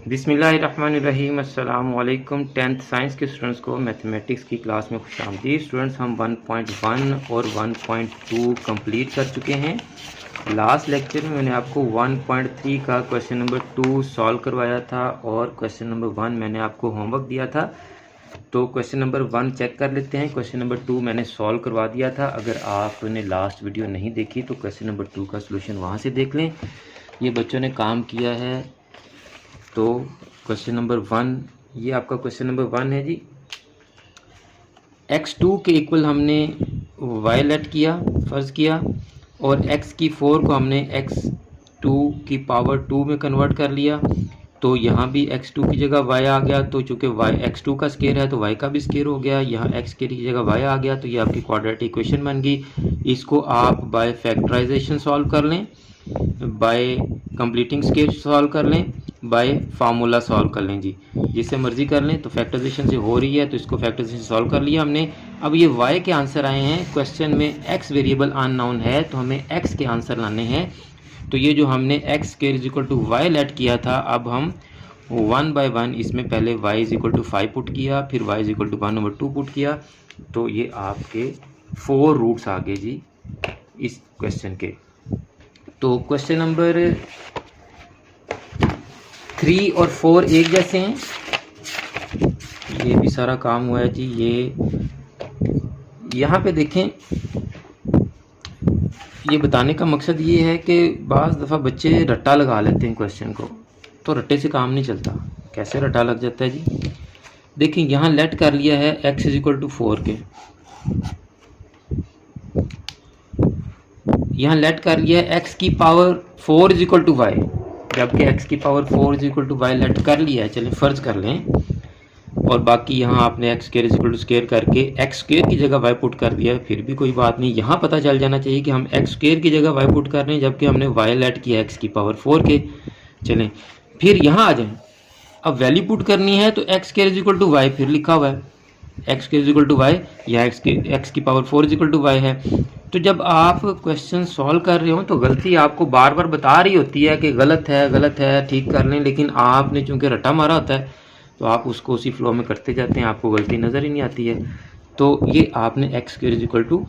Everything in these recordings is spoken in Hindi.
बिस्मिल्लाहिर्रहमानिर्रहीम। अस्सलाम वालेकुम। 10th साइंस के स्टूडेंट्स को मैथमेटिक्स की क्लास में खुशामदीद। स्टूडेंट्स, हम 1.1 और 1.2 कंप्लीट कर चुके हैं। लास्ट लेक्चर में मैंने आपको 1.3 का क्वेश्चन नंबर 2 सॉल्व करवाया था और क्वेश्चन नंबर 1 मैंने आपको होमवर्क दिया था। तो क्वेश्चन नंबर 1 चेक कर लेते हैं। क्वेश्चन नंबर 2 मैंने सॉल्व करवा दिया था। अगर आपने लास्ट वीडियो नहीं देखी तो क्वेश्चन नंबर 2 का सोल्यूशन वहाँ से देख लें। ये बच्चों ने काम किया है। तो क्वेश्चन नंबर 1, ये आपका क्वेश्चन नंबर 1 है जी। x2 के इक्वल हमने y लेट किया, फ़र्ज़ किया, और x की 4 को हमने x2 की पावर 2 में कन्वर्ट कर लिया। तो यहाँ भी x2 की जगह y आ गया। तो चूँकि y x2 का स्केयर है तो y का भी स्केयर हो गया। यहाँ x की जगह y आ गया तो ये आपकी क्वाड्रेटिक इक्वेशन बन गई। इसको आप बाय फैक्टराइजेशन सॉल्व कर लें, बाय कंप्लीटिंग स्केयर सॉल्व कर लें, बाय फार्मूला सॉल्व कर लें जी, जिससे मर्जी कर लें। तो फैक्टराइजेशन से हो रही है तो इसको फैक्टराइजेशन सॉल्व कर लिया हमने। अब ये y के आंसर आए हैं। क्वेश्चन में x वेरिएबल अननोन है तो हमें x के आंसर लाने हैं। तो ये जो हमने x square is equal to Y let किया था, अब हम 1 बाय 1 इसमें पहले y is equal to 5 put किया, फिर y is equal to 1/2 put किया। तो ये आपके 4 रूट्स आ गए जी इस क्वेश्चन के। तो क्वेश्चन नंबर 3 और 4 एक जैसे हैं। ये भी सारा काम हुआ है जी। ये यहाँ पे देखें, ये बताने का मकसद ये है कि बाज़ दफ़ा बच्चे रट्टा लगा लेते हैं क्वेश्चन को, तो रट्टे से काम नहीं चलता। कैसे रट्टा लग जाता है जी? देखिए, यहाँ लेट कर लिया है x इज इक्वल टू 4 के, यहाँ लेट कर लिया है x की power 4 is equal to Y, जबकि x की power 4 is equal to Y let कर लिया है। चलें फ़र्ज कर लें, और बाकी यहाँ आपने x square is equal to square करके x स्क्वायर की जगह y पुट कर दिया है, फिर भी कोई बात नहीं। यहाँ पता चल जाना चाहिए कि हम x स्क्वायर की जगह y पुट कर रहे हैं, जबकि हमने y लेट किया x की पावर 4 के। चलें फिर यहाँ आ जाएं, अब वैल्यू पुट करनी है तो x square is equal to Y फिर लिखा हुआ है, x square is equal to Y, या x की power 4 is equal to Y है। तो जब आप क्वेश्चन सॉल्व कर रहे हो तो गलती आपको बार बार बता रही होती है कि गलत है, ठीक कर लें, लेकिन आपने चूंकि रट्टा मारा होता है तो आप उसको उसी फ्लो में करते जाते हैं, आपको गलती नज़र ही नहीं आती है। तो ये आपने x square is equal to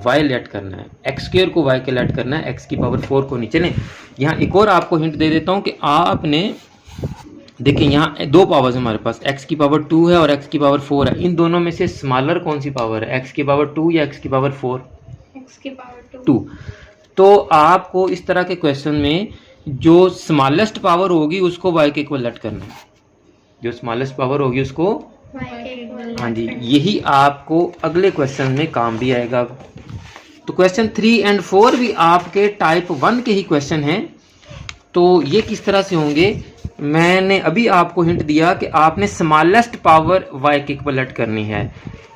Y let करना है, x स्क्वायर को y के लेट करना है, x की पावर 4 को नहीं। चलें यहाँ एक और आपको हिंट दे देता हूँ कि आपने देखिए यहाँ दो पावर्स हमारे पास, x की पावर 2 है और x की पावर 4 है। इन दोनों में से स्मॉलर कौन सी पावर है, x की पावर 2 या x की पावर 4? x की पावर 2। तो आपको इस तरह के क्वेश्चन में जो स्मॉलेस्ट पावर होगी उसको y के इक्वल लेट करना है, जो स्मॉलेस्ट पावर होगी उसको y के इक्वल। हाँ जी, यही आपको अगले क्वेश्चन में काम भी आएगा। तो क्वेश्चन 3 एंड 4 भी आपके टाइप 1 के ही क्वेश्चन हैं। तो ये किस तरह से होंगे, मैंने अभी आपको हिंट दिया कि आपने स्मॉलेस्ट पावर y के इक्वल लेट करनी है।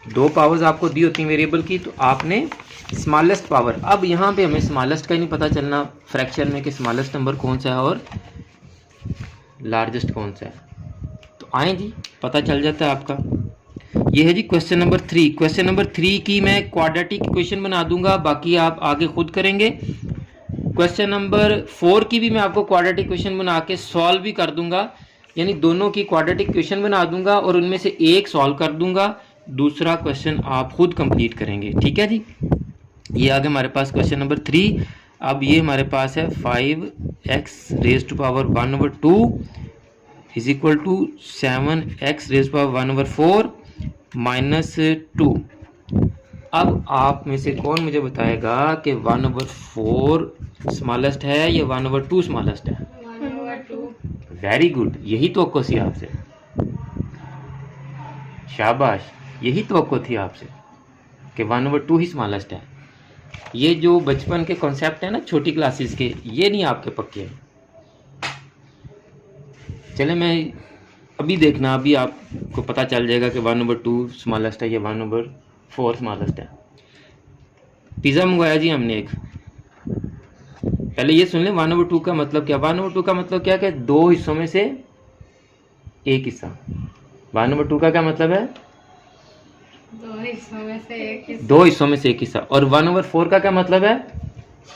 दो पावर्स आपको दी होती हैं वेरिएबल की, तो आपने स्मॉलेस्ट पावर, अब यहाँ पे हमें स्मॉलेस्ट का ही नहीं पता चलना फ्रैक्शन में कि स्मॉलेस्ट नंबर कौन सा है और लार्जेस्ट कौन सा है। तो आए जी, पता चल जाता है आपका। ये है जी क्वेश्चन नंबर 3। क्वेश्चन नंबर 3 की मैं क्वाड्रेटिक इक्वेशन बना दूंगा, बाकी आप आगे खुद करेंगे। क्वेश्चन नंबर 4 की भी मैं आपको क्वाड्रेटिक इक्वेशन बना के सॉल्व भी कर दूंगा, यानी दोनों की क्वाड्रेटिक इक्वेशन बना दूंगा और उनमें से एक सॉल्व कर दूंगा, दूसरा क्वेश्चन आप खुद कंप्लीट करेंगे। ठीक है जी, ये आ गया हमारे पास क्वेश्चन नंबर 3। अब ये हमारे पास है 5x raise to power 1/2 is equal to 7x raise to power 1/4 -2। अब आप में से कौन मुझे बताएगा कि 1/4 स्मॉलेस्ट है या 1/2 स्मॉलेस्ट है? 1/2। वेरी गुड, यही तवक्को थी आपसे, शाबाश, यही तवक्को थी आपसे कि 1/2 ही स्मॉलेस्ट है। ये जो बचपन के कॉन्सेप्ट है ना छोटी क्लासेस के, ये नहीं आपके पक्के हैं। चले मैं अभी देखना, अभी आपको पता चल जाएगा कि 1/2 स्मॉलेस्ट है या 1/4 स्मॉलेस्ट है। पिज़्ज़ा मंगवाया जी हमने एक, पहले ये सुन लें 1/2 का मतलब क्या। 1/2 का मतलब क्या कि दो हिस्सों में से एक हिस्सा। 1/2 का क्या मतलब है? दो हिस्सों में से एक हिस्सा। दो हिस्सों में से एक हिस्सा। और 1/4 का क्या मतलब है?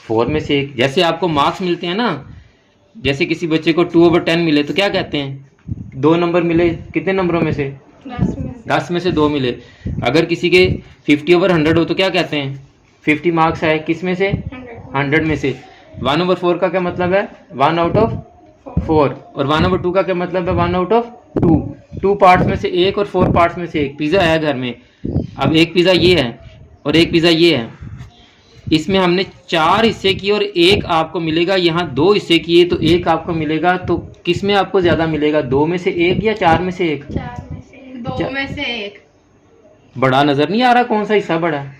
4 में से एक। जैसे आपको मार्क्स मिलते हैं ना, जैसे किसी बच्चे को 2/10 मिले तो क्या कहते हैं? 2 नंबर मिले कितने नंबरों में से? 10 में से 10 में से 2 मिले। अगर किसी के 50/100 हो तो क्या कहते हैं? 50 मार्क्स आए किस में से? 100 में से। 1/4 का क्या मतलब है? 1 आउट ऑफ 4। और 1/2 का क्या मतलब है? 1 आउट ऑफ 2। 2 पार्ट्स में से एक और 4 पार्ट्स में से एक। पिज़्ज़ा है घर में, अब एक पिज़्ज़ा ये है और एक पिज़्ज़ा ये है, इसमें हमने 4 हिस्से किए और एक आपको मिलेगा। यहाँ 2 हिस्से किए तो एक आपको मिलेगा। तो किस में आपको ज़्यादा मिलेगा? 2 में से एक या 4 में से एक? 4 में से 1, 2 में से 1। बड़ा नजर नहीं आ रहा कौन सा हिस्सा बड़ा है?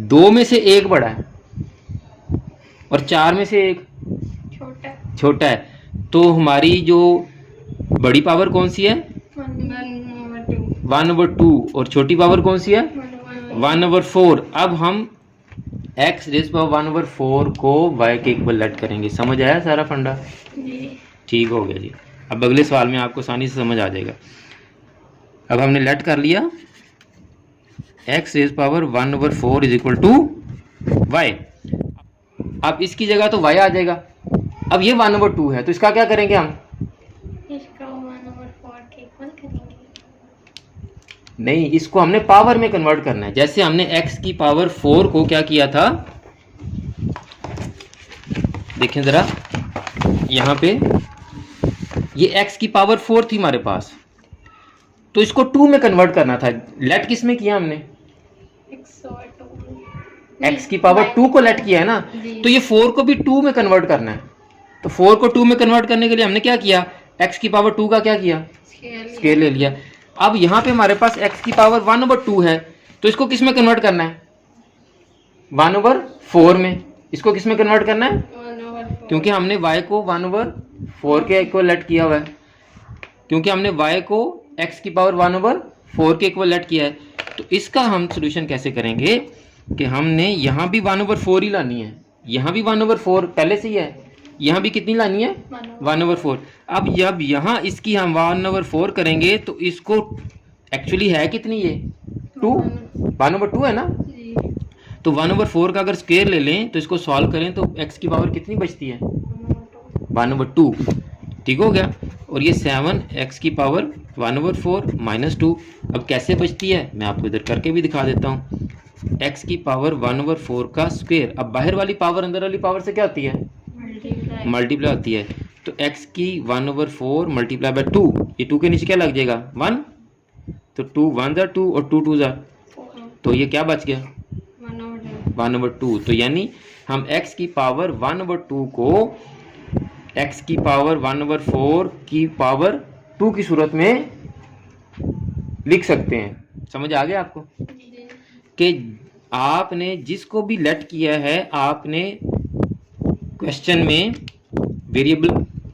2 में से एक बड़ा है और 4 में से एक छोटा छोटा है। तो हमारी जो बड़ी पावर कौन सी है? 1/2। और छोटी पावर कौन सी है? 1/4। अब हम x रेज़ पावर 1/4 को y के इक्वल लेट करेंगे। समझ आया सारा फंडा? जी। ठीक हो गया जी। अब अगले सवाल में आपको आसानी से समझ आ जाएगा। अब हमने लेट कर लिया x raise power 1/4 is equal to y। अब इसकी जगह तो y आ जाएगा। अब ये 1/2 है तो इसका क्या करेंगे हम? इसका 1/4 के इक्वल करेंगे। नहीं, इसको हमने पावर में कन्वर्ट करना है। जैसे हमने x की पावर 4 को क्या किया था, देखें जरा यहाँ पे, ये x की पावर 4 थी हमारे पास, तो इसको 2 में कन्वर्ट करना था। लेट किस में किया हमने? x की पावर 2 को लेट किया है ना, तो ये 4 को भी 2 में कन्वर्ट करना है। तो 4 को 2 में कन्वर्ट करने के लिए हमने क्या किया? x की पावर 2 का क्या किया? स्केयर ले लिया। अब यहाँ पे हमारे पास x की पावर 1/2 है, तो इसको किस में कन्वर्ट करना है? 1/4 में। इसको किस में कन्वर्ट करना है? 1/4। क्योंकि हमने y को 1/4 के इक्वल लेट किया हुआ है। क्योंकि हमने y को x की पावर 1/4 के इक्वल लेट किया है। तो इसका हम सोल्यूशन कैसे करेंगे कि हमने यहाँ भी 1/4 ही लानी है, यहाँ भी 1/4 पहले से ही है, यहाँ भी कितनी लानी है? 1/4। अब जब यहाँ इसकी हम 1/4 करेंगे तो इसको एक्चुअली है कितनी ये? 2। 1/2 है ना। जी। तो 1/4 का अगर स्क्वायर ले लें तो इसको सॉल्व करें तो x की पावर कितनी बचती है? 1/2। ठीक हो गया। और ये 7 x की पावर 1/4 माइनस 2 अब कैसे बचती है मैं आपको इधर करके भी दिखा देता हूँ। x की पावर 1/4 का स्क्वायर, अब बाहर वाली पावर अंदर वाली पावर से क्या होती है? मल्टीप्लाई होती है। तो x की 1/4 मल्टीप्लाई बाय 2, ये 2 के नीचे क्या लग जाएगा? 1। तो 2 1 2 और 2 2 तो ये क्या बच गया? 1/2। तो यानी हम x की पावर 1/2 को x की पावर 1/4 की पावर 2 की सूरत में लिख सकते हैं। समझ आ गया आपको कि आपने जिसको भी लेट किया है, आपने क्वेश्चन में वेरिएबल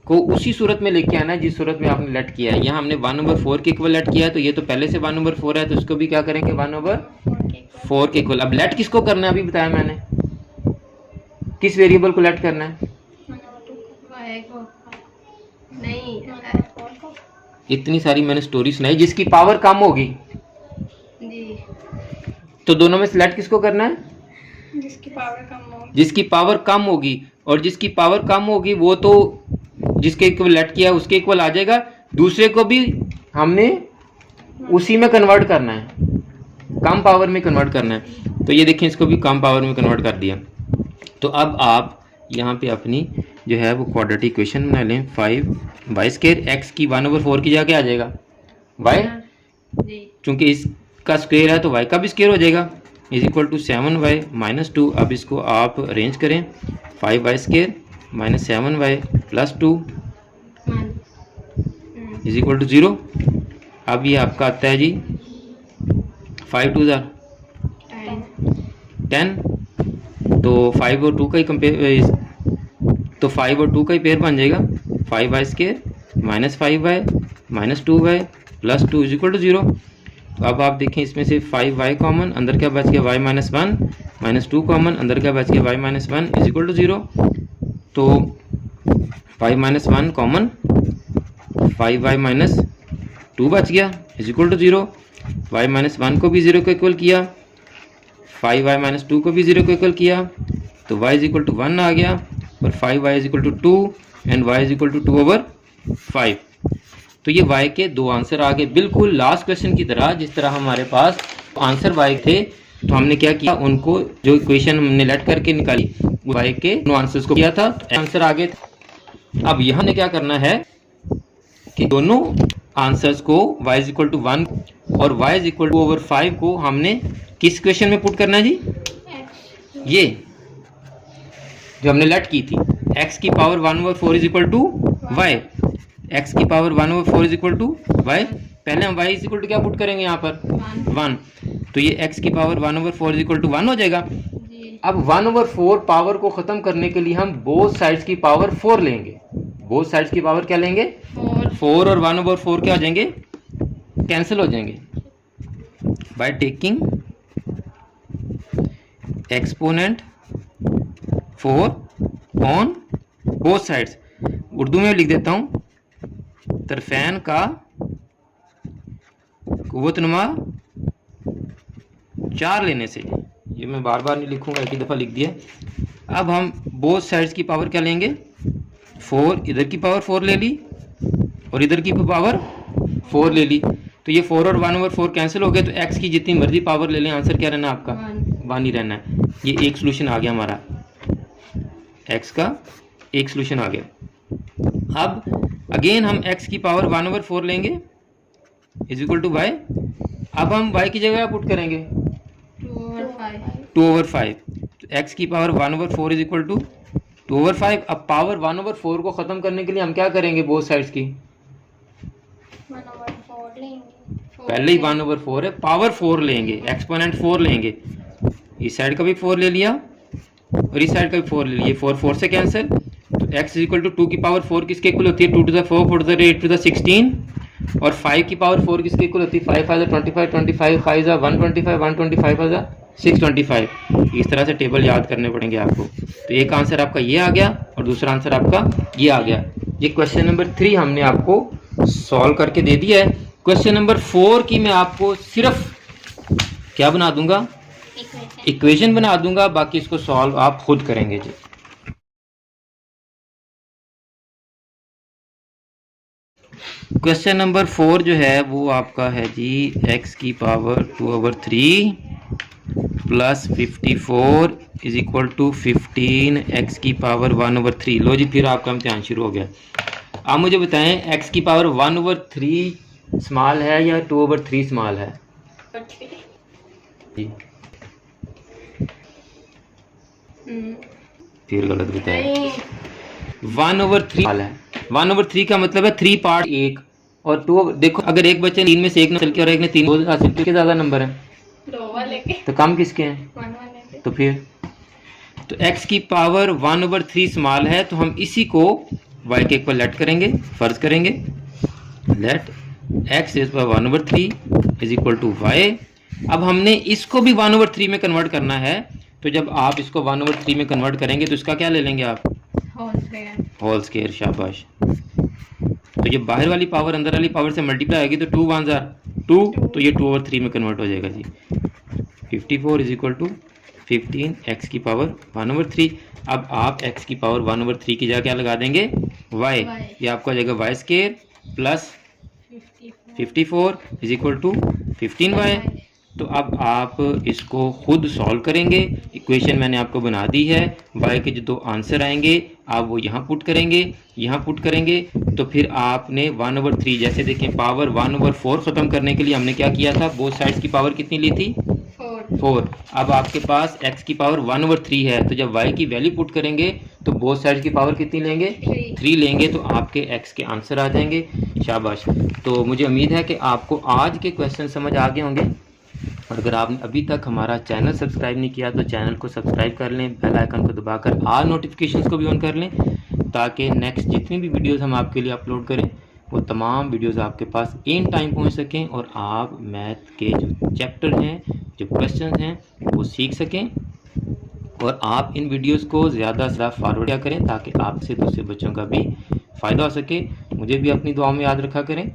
को उसी सूरत में लेके आना है जिस सूरत में आपने लेट किया है। यहाँ हमने 1/4 के इक्वल लेट किया है, तो ये तो पहले से 1/4 है, तो इसको भी क्या करेंगे? 1/4 के इक्वल। अब लेट किसको करना है अभी बताया मैंने? किस वेरिएबल को लेट करना है? नहीं, इतनी सारी मैंने स्टोरी सुनाई जिसकी पावर कम होगी, जी। तो दोनों में से लेट किसको करना है? जिसकी पावर कम हो। जिसकी पावर कम होगी, और जिसकी पावर कम होगी वो तो जिसके इक्वल लेट किया उसके इक्वल आ जाएगा। दूसरे को भी हमने उसी में कन्वर्ट करना है, कम पावर में कन्वर्ट करना है। तो ये देखें, इसको भी कम पावर में कन्वर्ट कर दिया। तो अब आप यहाँ पे अपनी जो है वो क्वाड्रेटिक इक्वेशन बना लें। 5y² x की 1/4 की जगह क्या आ जाएगा? y, चूंकि इसका स्क्वायर है तो y का भी स्क्वायर हो जाएगा, is equal to 7y minus 2। अब इसको आप अरेंज करें, 5y² minus 7y plus 2 is equal to 0। अब ये आपका आता है जी 5 2 10। तो 5 और 2 का ही कंपेयर, तो 5 और 2 का ही पेयर बन जाएगा। 5y² minus 5y minus 2y plus 2 is equal to 0। तो अब आप देखें, इसमें से 5y कॉमन, अंदर क्या बच गया? y माइनस 1 माइनस 2 कॉमन, अंदर क्या बच गया? y minus 1 is equal to 0। तो 5 माइनस 1 कॉमन, 5y माइनस 2 बच गया is equal to 0। y minus 1 को भी 0 को इक्वल किया, 5y माइनस 2 को भी 0 को इक्वल किया, तो y इज इक्वल टू 1 आ गया और 5y is equal to 2 and y is equal to 2/5। तो ये y के दो आंसर आ गए, बिल्कुल लास्ट क्वेश्चन की तरह। जिस तरह हमारे पास आंसर y थे तो हमने क्या किया, उनको जो इक्वेशन हमने लेट करके निकाली y के दोनों आंसर्स को किया था, तो आंसर आ गए। अब यहाँ ने क्या करना है कि दोनों आंसर्स को y इज इक्वल टू 1 और y is equal to over 5 को हमने किस क्वेश्चन में पुट करना है जी? ये जो हमने लेट की थी, x की power 1/4 is equal to y, x की power 1/4 is equal to y। पहले हम y इज इक्वल टू क्या पुट करेंगे यहाँ पर? 1। तो ये x की पावर 1/4 इज इक्वल टू 1 हो जाएगा। अब 1/4 पावर को खत्म करने के लिए हम बोथ साइड्स की पावर 4 लेंगे। बोथ साइड्स की पावर क्या लेंगे? 4 और 1/4 क्या हो जाएंगे? कैंसिल हो जाएंगे। By taking exponent 4 on both sides. Urdu में लिख देता हूं, तरफैन का कुव्वतनुमा 4 लेने से। ये मैं बार बार नहीं लिखूंगा, एक ही दफ़ा लिख दिया। अब हम बोथ साइड्स की पावर क्या लेंगे? 4, इधर की पावर 4 ले ली और इधर की पावर 4 ले ली। तो ये 4 और 1/4 कैंसिल हो गए। तो x की जितनी मर्जी पावर ले लें, आंसर क्या रहना आपका? 1 ही रहना है। ये एक सोल्यूशन आ गया हमारा, x का एक सोल्यूशन आ गया। अब अगेन हम x की पावर 1/4 लेंगे इज इक्वल टू y। अब हम y की जगह पुट करेंगे 2/5। तो x की पावर 1/4 इज इक्वल टू 2/5। अब पावर 1/4 को खत्म करने के लिए हम क्या करेंगे? बोथ साइड्स की 1/4 लेंगे। पहले ही 1/4 है, पावर 4 लेंगे, एक्सपोनेंट 4 लेंगे। इस साइड का भी 4 ले लिया और इस साइड का भी 4 ले लिया। 4 4 से कैंसिल। तो x इज इक्वल टू 2 की पावर 4 किसके इक्वल होती है? 2 to the 4, 4 to the 8 to the 16। और 5 की पावर 4 किसके इक्वल होती है? 5 5 25, 25 5 125, 125 625। इस तरह से टेबल याद करने पड़ेंगे आपको। तो एक आंसर आपका ये आ गया और दूसरा आंसर आपका ये आ गया। ये क्वेश्चन नंबर 3 हमने आपको सॉल्व करके दे दिया है। क्वेश्चन नंबर 4 की मैं आपको सिर्फ क्या बना दूंगा? इक्वेशन बना दूंगा, बाकी इसको सॉल्व आप खुद करेंगे जी। क्वेश्चन नंबर 4 जो है वो आपका है जी x की power 2/3 plus 54 is equal to 15 x की पावर 1/3। लो जी, फिर आपका इम्तिहान शुरू हो गया। आप मुझे बताएं x की पावर 1/3 स्मॉल है या 2/3 स्मॉल है जी? फिर गलत बताया। 1/3 स्मॉल है। 1/3 का मतलब है 3 पार्ट 1 और 2। देखो, अगर एक बच्चे 3 में से 1 हासिल किया और एक ने 3 हासिल किया, ज्यादा नंबर है तो कम किसके हैं? तो फिर तो x की पावर 1/3 स्मॉल है, तो हम इसी को y के इक्वल लेट करेंगे, फर्ज करेंगे। Let x is 1/3 is equal to y। अब हमने इसको भी 1/3 में कन्वर्ट करना है। तो जब आप इसको 1/3 में कन्वर्ट करेंगे तो इसका क्या ले लेंगे आप? Whole square. शाबाश। तो ये बाहर वाली पावर अंदर वाली पावर से मल्टीप्लाई आएगी तो 2 1 2, तो ये 2/3 में कन्वर्ट हो जाएगा जी। 54 इज इक्वल टू 15 x की पावर 1/3। अब आप x की पावर 1/3 की जगह क्या लगा देंगे? y। ये आपका हो जाएगा y square plus 54 is equal to 15y। तो अब आप इसको खुद सॉल्व करेंगे। इक्वेशन मैंने आपको बना दी है। y के जो दो आंसर आएंगे आप वो यहाँ पुट करेंगे, यहाँ पुट करेंगे। तो फिर आपने 1/3, जैसे देखें पावर 1/4 ख़त्म करने के लिए हमने क्या किया था? बोथ साइड्स की पावर कितनी ली थी? 4। अब आपके पास x की पावर 1/3 है, तो जब y की वैल्यू पुट करेंगे तो बोथ साइड्स की पावर कितनी लेंगे? 3 लेंगे। तो आपके x के आंसर आ जाएंगे। शाबाश। तो मुझे उम्मीद है कि आपको आज के क्वेश्चन समझ आ गए होंगे। और अगर आपने अभी तक हमारा चैनल सब्सक्राइब नहीं किया तो चैनल को सब्सक्राइब कर लें, बेल आइकन को दबाकर ऑल नोटिफिकेशंस को भी ऑन कर लें, ताकि नेक्स्ट जितनी भी वीडियोस हम आपके लिए अपलोड करें वो तमाम वीडियोस आपके पास इन टाइम पहुंच सकें और आप मैथ के जो चैप्टर हैं, जो क्वेश्चन हैं, वो सीख सकें। और आप इन वीडियोस को ज़्यादा से ज़्यादा फॉरवर्ड करें ताकि आपसे दूसरे बच्चों का भी फ़ायदा हो सके। मुझे भी अपनी दुआओं में याद रखा करें।